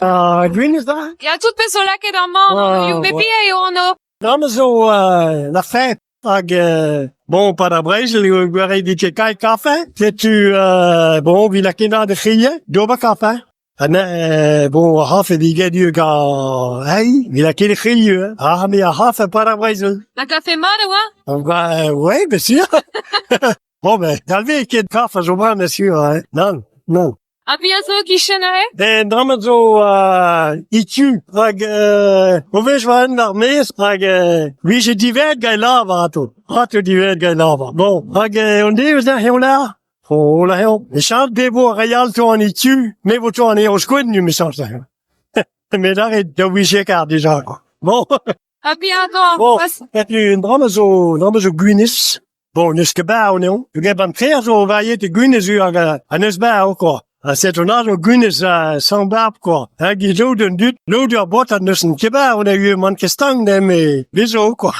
Gwyneth da? Ja, tout pe so leket an man, you bepi e yo no. Dan zo, la fête. Bon, para Brezel, eu gwerei dit je kai kaffe. Tu, bon, vi la kina de chie, doba kaffe. Bon, half die get you ga, hey, vi la kina chie, me a half para Brezel. La café mare, wa? Ouais, bien sûr. Bon, ben, dalve ket kaffe zo maar, bien sûr, hein. Non. A pi a zo ki chenere? En dan zo, IQ, hoe wees we in daar mees, wie je die werd gai lava ato. Ato die werd gai lava. Bon, onde was dat heel la? Oh la heel. Je zou bebo real to an IQ, me wo to an eos goed nu me zou zeggen. Maar daar is de wie zeker die zaak. Bon. A pi a zo, Bon, het nu een drama zo Guinness. Bon, dus gebouw, non? Je hebt een keer zo waar je de Guinness aan het bouw, quoi. C'est un autre Guinness sans barbe, quoi. Qui joue d'un dut, l'autre a botte à nous un kebab, on a eu un kestang, mais bisous, quoi.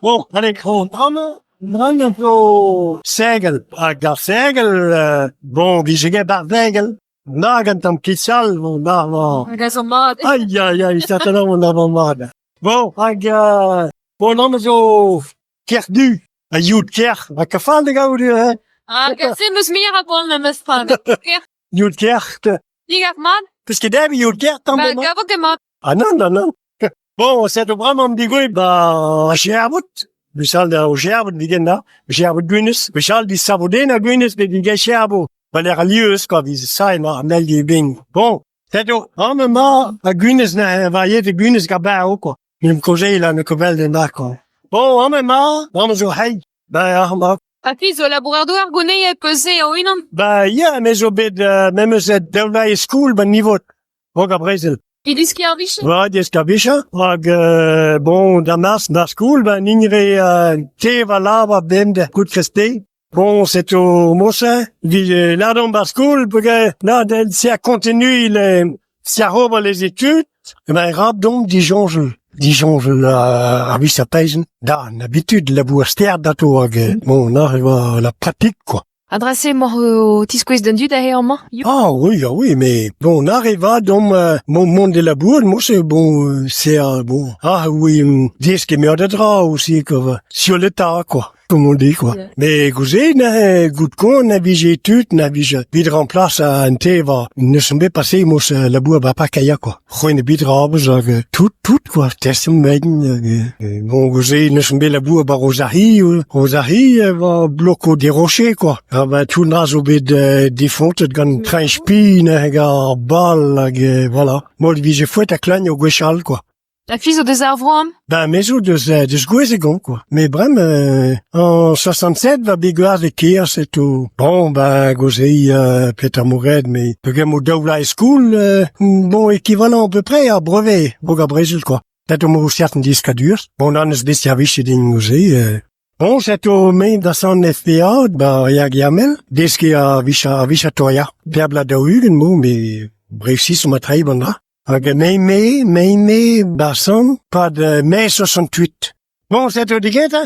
Bon, allez, on drame un peu segel. Gar segel, bon, wie je gaat daar segel. Nagant am kitsal, bon, Ga zo mat. Aïe, c'est un homme dans mode. Bon, bon, on a zo kerdu. A jout ker, a kafal de gaudu, hein. Se meus mir a bol na meus pan. Jout ker, Di gaf mat? parce que d'hab jout ker, tant Ba, bon. gavo ke mat. Non. Bon, c'est vraiment me digui, a Sherwood. We zal daar Sherwood beginnen daar. Sherwood Guinness. We zal die Sabodena Guinness met die Sherwood. Maar er lieux, quoi, wie ze zijn, maar aan die bing. Bon, c'est ook allemaal a Guinness, waar je de Guinness gaat bij ook, quoi. Met een congé là, een kobel de dag, quoi. Bon, allemaal, dan zo hey. Maar A pi zo labourer do ar gonei e peze o inan. ja, mais zo bed, même cette devlai school, ben niveau. Ook à Brésil. I diski ar viche? Ja, die is kabisha. Bon, damas, na school, ben ingre, teva lava bende, goed gestee. Bon, c'est au mossa, vi là dans la school, parce que là, si elle continue, si elle robe les études, ben, rap donc Dijon, la, oui, ça pèse, dans l'habitude, la bourstière d'ato, bon, on arrive à la pratique, quoi. Adrase mor o tiskouez d'un dud a he an man? Ah oui, mais bon, on arriva dans mon monde de la bourre, moi c'est bon, bon, oui, disque merdera aussi, quoi, sur le tas, quoi, comme on dit, quoi. Yeah. Mais gouzé, good con, na vigé tut, na vigé, bid remplace à un teva, ne semble passer, moi c'est la bourre, bah, pas kaya, quoi. Roine bid rabe, tout, quoi, test bon, gouzé, ne semble la bourre, bah, Rosarie, va bloquer des rochers, quoi. Aber toen na zo bid defaulted gan trein spine ga bal voilà. Mod wie je fouet a klein au gwechal quoi. La fiz o deus ar vroam? Ben mais zo de gwezegon quoi. Mais brem en 67 va biguaz de kier c'est tout. Bon ben gozei Peter Mored mais pegem au Dowla School bon équivalent à peu près à brevet au Brésil quoi. Dat om certain discadures. Bon dan is dit service ding gozei Bon, c'est au main de son FBA, bah, Yamel, deski a visha toya. Perbla da ugen mo, mais, réussi sur ma trahi bandra. Mais, basson, pas de mai 68. Bon, c'est au digette, hein?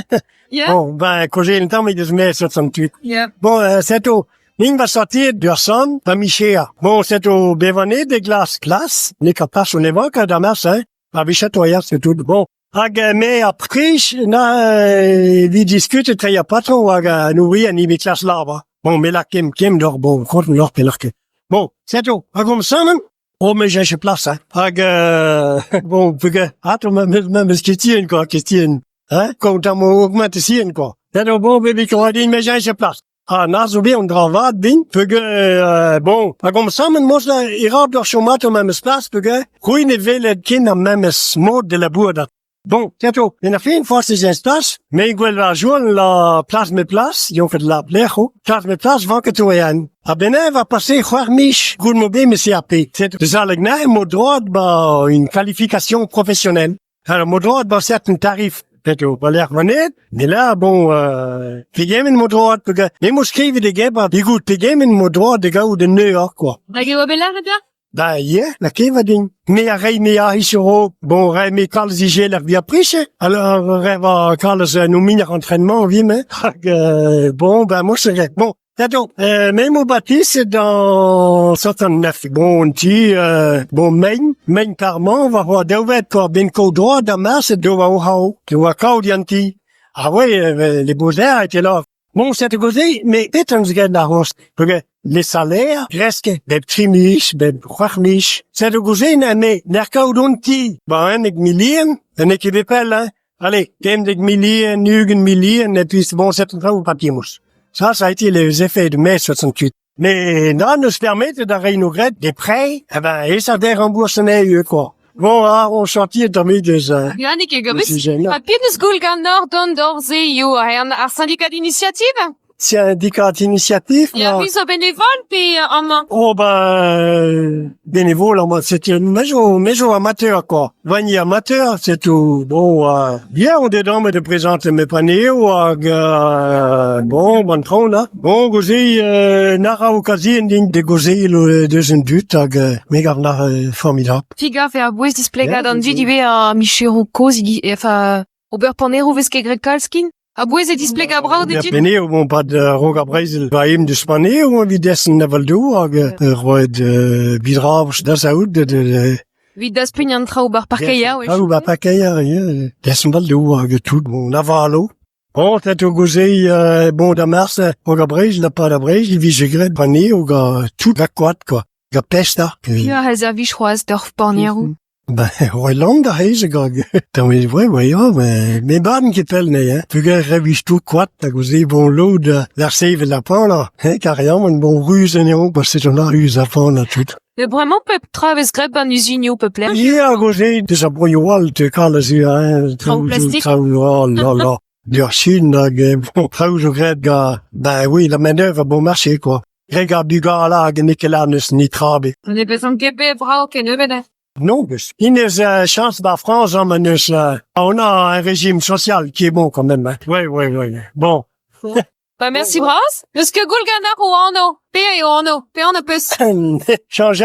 Yeah. Bon, ben, quand j'ai le temps, mais de mai 68. Yeah. Bon, c'est au, Ning va sortir de son, va Michéa. Bon, c'est au bévané de glace, n'est qu'à pas son évoque, damas, hein? A visha toya, c'est tout. Bon. Mais après, vi discute très à patron, nourri à niveau classe là-bas. Bon, mais là, kim dort, bon, contre l'or, pelarque. Bon, c'est tout. Comme ça, même. Oh, mais j'ai place, hein. Bon, attends, même, question, quoi, question. Hein? Quand t'as mon augmentation, quoi. C'est tout, bon, bébé, qu'on dit, mais j'ai place. Nazo bien, on drava, bien, bon, comme ça, même, moi, il rappe dans son mat, même place, ruine vele, kin, a même mode de la bourde. Bon, c'est tout. Il y a fait une fois ces instances, mais il va jouer la place, ils ont fait de la blecho, place, vent que tu es un. A Benin va passer, Juarmich, Goulmobé, mais c'est AP. C'est ça, le mot droit, bah, une qualification professionnelle. Alors, mot droit, bah, certain tarif. C'est tout. Bah, l'air revenait. Mais là, bon, pigem une mot droit, mais moi, scrive des gars, bah, écoute, pigem une mot droit, des gars ou de New York, quoi. Hag eo a belar e bia? Da, yeah, la kevading. Me a rei me a hisiro, bon, rei me kalz i geler via priche. Alors, reva kalz no minar entraînement, vi me. Bon, ben, moi, c'est bon. Attends, même au baptiste, dans 69, bon, bon, main carrément, on va voir d'ouvert pour ben droit dans masse, de au dianti. Ah ouais, les beaux-arts étaient là. Bon, c'était causé, mais peut-être on se gagne la roche. Parce que les salaires, presque, des petits miches, des croix-miches. C'était causé, mais, n'arcaudonti. Bon, un million, un équipépel, hein. Allez, game des millions, nugen millions, et puis bon, c'est un au papier mousse. Ça a été les effets de mai 68. Mais, non, nous se permettent d'arrêter nos grettes, des prêts, eh ben, et ça déremboursonnait, quoi. Bon, on chantier dormi des, Yannick et Gobis. génial. Papine Sgulgan Nord don dorze yo un syndicat d'initiative. Syndicat initiatif, Il y a là. mis au bénévole puis en Oh, ben, bénévole, c'était une maison amateur, quoi. Vanier amateur, c'est tout. Bon, bien, on dedans, mais de présenter mes paniers, bon, bon tron, là. Bon, gozé, nara occasion, de gozé, le deuxième but, méga, formidable. Figa fait a bouez displega Ja, dan dat di is- dibe a Michero Kozi fa ober panero veske Grekalskin. A bouez e displega brau de Ja, dit. beneden, om wat Roger Brezel bij hem de Spanje, om wie dessen nevel doen, roed bidragers, dat is ook de Vid das punyan tra ober parkeia, Ah, ba pakeia, ja, dessen wel doen, tout bon, navalo. Bon, dat ook gezegd, bon, da mars, Roger Brezel, da pas da Brezel, wie je gret panje, ook tout la quad, quoi. Ga pesta. Pia has a vichroaz d'orf panero. Ben, Roland, da heise gag. Dan weet ouais, ja, mais baden kipel, nee, hein. Puger revis tout quad, da gozé bon lot de la save la pan, là. Hein, carrément, un bon ruse, néon, parce que c'est on a ruse à pan, là, tout. Le vraiment pep traves grep an usinio pepler. Ja, gozé, de sa broyoual, te kale zu, hein. En plastique. Oh, là, là. De Chine, là, bon, trou, je regrette, gars. Ben oui, la manœuvre a bon marché, quoi. Regarde du gars, là, Nicolas, ni trabe. On est besoin de kepe brau ken evede. Non, mais il y a chance de France, hein, on a un régime social qui est bon quand même. Hein. Oui. Bon. Bah merci bras. Eus que gulganar o anno. Pe e anno. Pe an a peus. Change